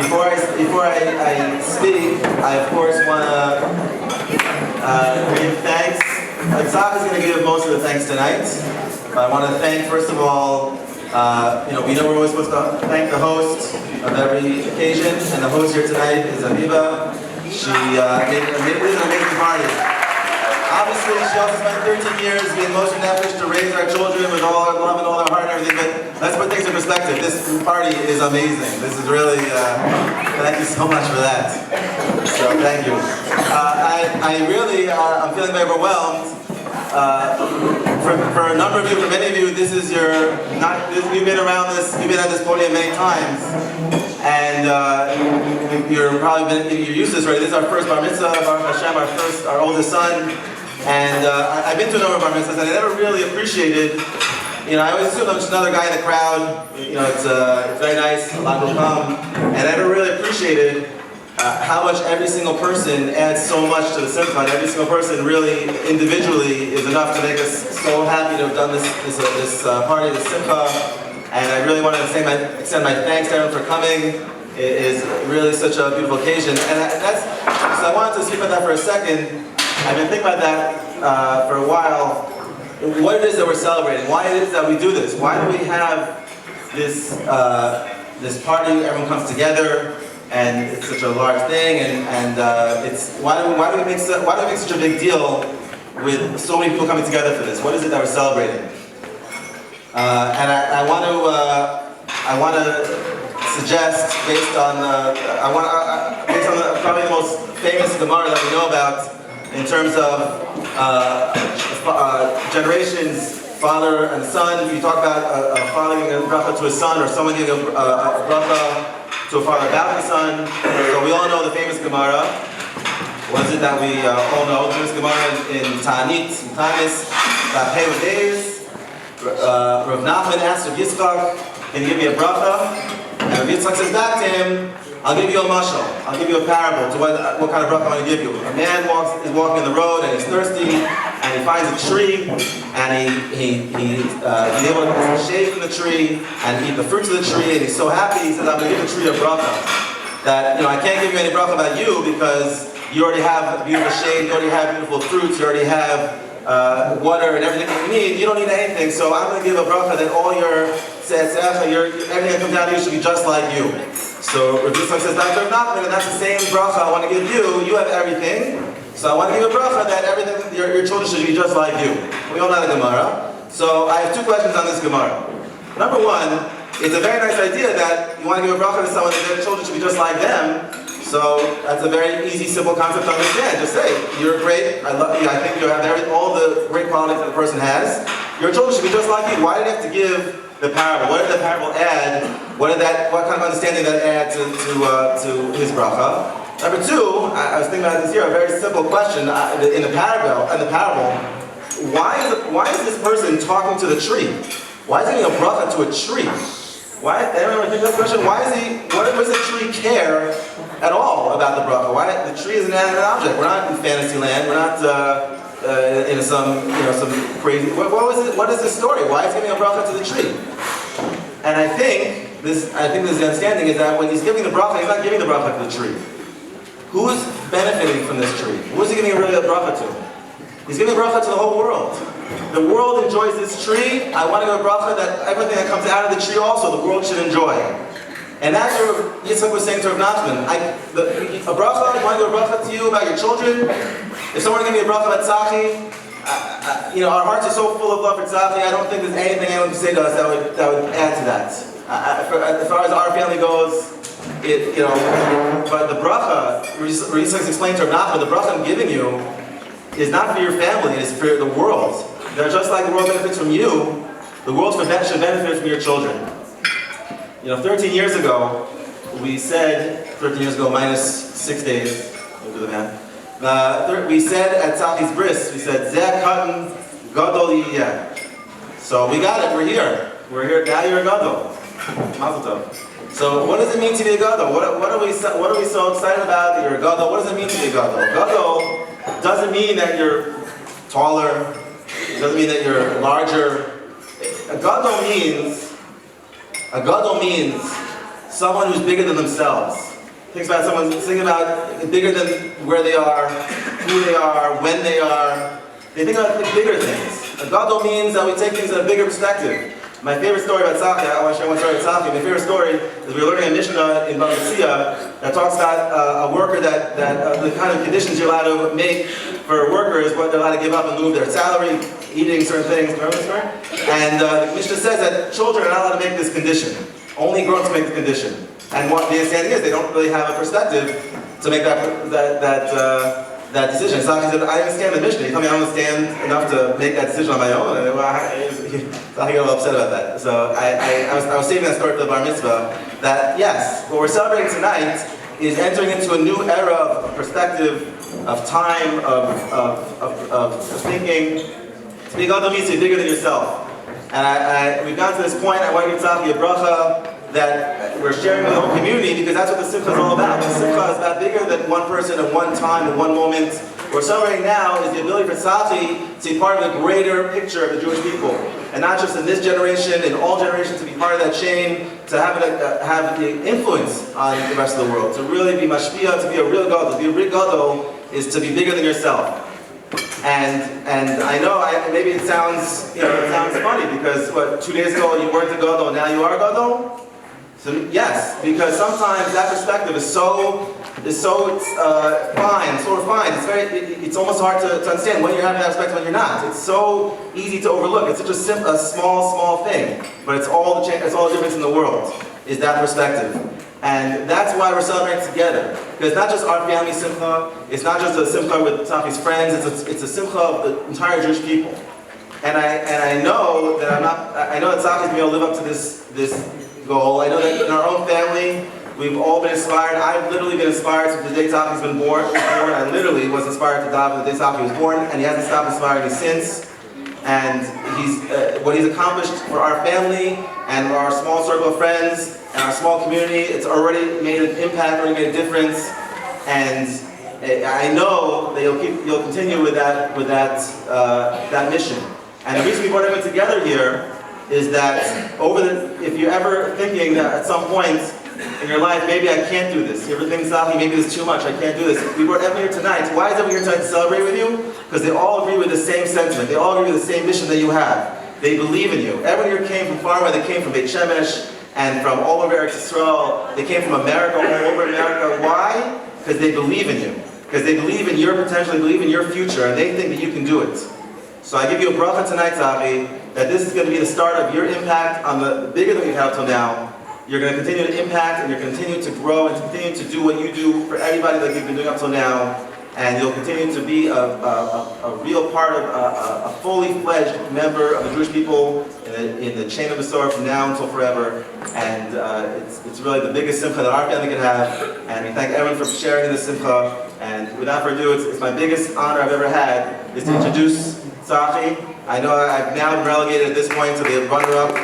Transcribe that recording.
Before I speak, I of course want to give thanks. Tzachi is going to give most of the thanks tonight. But I want to thank, first of all, we know we're always supposed to thank the host of every occasion, and the host here tonight is Aviva. She made an amazing party. Obviously, she also spent 13 years being most nefesh to raise our children with all our love and all our heart and everything, but let's put things in perspective. This party is amazing. This is really, thank you so much for that. So, thank you. I'm feeling very overwhelmed. For a number of you, for many of you, you've been around this, you've been at this podium many times, and you're used to this already. This is our first bar mitzvah, Baruch Hashem, our oldest son, and I've been to a number of bar mitzvahs, and I never really appreciated. I always assume I'm just another guy in the crowd. It's very nice, a lot of people come, and I never really appreciated how much every single person adds so much to the simcha. Every single person really, individually, is enough to make us so happy to have done this party, this simcha. And I really want to extend my thanks to everyone for coming. It is really such a beautiful occasion. And so I wanted to speak about that for a second. I've been thinking about that for a while. What it is that we're celebrating. Why it is that we do this. Why do we have this party? Everyone comes together. And it's such a large thing, and why do we make such a big deal with so many people coming together for this? What is it that we're celebrating? And I want to suggest, based on probably the most famous Gemara that we know about in terms of generations, father and son. If you talk about a father giving a bracha to his son, or someone giving a bracha to a father about his son. So we all know the famous Gemara. What is it that we all know? The famous Gemara in Ta'anit, in Tanis, about Pei days. Rav Nachman asks Rav Yitzchak, can you give me a bracha? And Rav Yitzchak says back to him, I'll give you a mashal. I'll give you a parable to what kind of bracha I'm going to give you. A man is walking on the road and he's thirsty, and he finds a tree, and he's able to shave from the tree and eat the fruits of the tree, and he's so happy. He says, I'm going to give the tree a bracha. That I can't give you any bracha about you because you already have beautiful shade, you already have beautiful fruits, you already have water and everything that you need. You don't need anything. So I'm going to give a bracha that all your everything that comes out of you should be just like you. So Rav Yitzchak says, Dr. Nachman, and that's the same bracha I want to give you. You have everything. So I want to give a bracha that everything, your children should be just like you. We all know the Gemara. So I have two questions on this Gemara. Number one, it's a very nice idea that you want to give a bracha to someone that their children should be just like them. So that's a very easy, simple concept to understand. Just say, you're great, I love you, I think you have all the great qualities that the person has. Your children should be just like you. Why did you have to give the parable? What did the parable add? What kind of understanding that add to his bracha? Number two, I was thinking about this here, a very simple question in the parable. Why is this person talking to the tree? Why is he giving a bracha to a tree? Why? Anyone think that question? What does the tree care at all about the bracha? Why the tree is an inanimate object? We're not in fantasy land. We're not in some crazy. What is the story? Why is he giving a bracha to the tree? And I think the understanding is that when he's giving the bracha, he's not giving the bracha to the tree. Who's benefiting from this tree? Who is he giving a bracha to? He's giving a bracha to the whole world. The world enjoys this tree. I want to give a bracha that everything that comes out of the tree also, the world should enjoy. And that's what Yitzchak was saying to Rav Nachman. You want to give a bracha to you about your children? If someone gave me a bracha about Tzachi, our hearts are so full of love for Tzachi, I don't think there's anything anyone can say to us that would add to that. As far as our family goes, but the bracha, Yitzchak explained to Rav Nachman, the bracha I'm giving you is not for your family, it's for the world. They're just like the world benefits from you, the world should benefit from your children. 13 years ago, we said, 13 years ago minus 6 days, we'll do the math. We said at Tzachi's bris, we said, Zeh katan gadol yiyeh. So we got it, we're here. We're here, now you're a gadol. Mazel tov. So what does it mean to be a gadol? What are we so excited about that you're a gadol? What does it mean to be a gadol? Gadol doesn't mean that you're taller, it doesn't mean that you're larger. A gadol means someone who's bigger than themselves. Think about bigger than where they are, who they are, when they are. They think about the bigger things. A gadol means that we take things in a bigger perspective. My favorite story about Tzachi, I want to share one story about Tzachi. My favorite story is we were learning a Mishnah in Mitzvah that talks about a worker that the kind of conditions you're allowed to make for workers, what they're allowed to give up and move their salary, eating certain things. Remember this story? And the Mishnah says that children are not allowed to make this condition. Only grown-ups make the condition. And what the understanding is, they don't really have a perspective to make that decision. Tzachi said, I understand the Mishnah. You tell me I don't understand enough to make that decision on my own. And Tzachi got a little upset about that. So I was saving that story for the bar mitzvah. That yes, what we're celebrating tonight is entering into a new era of perspective, of time, of thinking. To be gadol means to be bigger than yourself. And we've gotten to this point. I want to give Tzachi a bracha that we're sharing with the whole community, because that's what the Simcha is all about. The Simcha is about bigger than one person at one time, in one moment. What we're celebrating now is the ability for Tzachi to be part of the greater picture of the Jewish people. And not just in this generation, in all generations, to be part of that chain, to have the influence on the rest of the world, to really be mashpia, to be a real gadol. To be a real gadol is to be bigger than yourself. And I know maybe it sounds funny, because 2 days ago you weren't a gadol and now you are a gadol. So yes, because sometimes that perspective is so fine, so refined. It's almost hard to understand when you're having that perspective and when you're not. It's so easy to overlook. It's such a small thing, but it's all the difference in the world is that perspective. And that's why we're celebrating together. Because it's not just our family simcha, it's not just a simcha with Tzachi's friends, it's a simcha of the entire Jewish people. And I know that Tzachi's going to live up to this goal. I know that in our own family, we've all been inspired. I've literally been inspired since the day Tzachi's been born. I literally was inspired to daven the day Tzachi was born, and he hasn't stopped inspiring me since. And what he's accomplished for our family and our small circle of friends and our small community, it's already made an impact, already made a difference. And I know that you'll continue with that mission. And the reason we brought everyone together here is that if you're ever thinking that at some point in your life, maybe I can't do this. You ever think, Tzachi, maybe this is too much, I can't do this. We brought everyone here tonight. Why is everyone here tonight to celebrate with you? Because they all agree with the same sentiment. They all agree with the same mission that you have. They believe in you. Everyone here came from far away. They came from Beit Shemesh and from all over Eretz Yisrael. They came from America, all over America. Why? Because they believe in you. Because they believe in your potential, they believe in your future, and they think that you can do it. So I give you a bracha tonight, Tzachi, that this is going to be the start of your impact on the bigger than we've had till now. You're going to continue to impact, and you're going to continue to grow, and continue to do what you do for everybody that you've been doing up till now. And you'll continue to be a real part of, a fully fledged member of the Jewish people in the chain of the Torah from now until forever. And it's really the biggest simcha that our family can have. And we thank everyone for sharing in this simcha. And without further ado, it's my biggest honor I've ever had is to introduce Tzachi. I know I've now been relegated at this point to the runner-up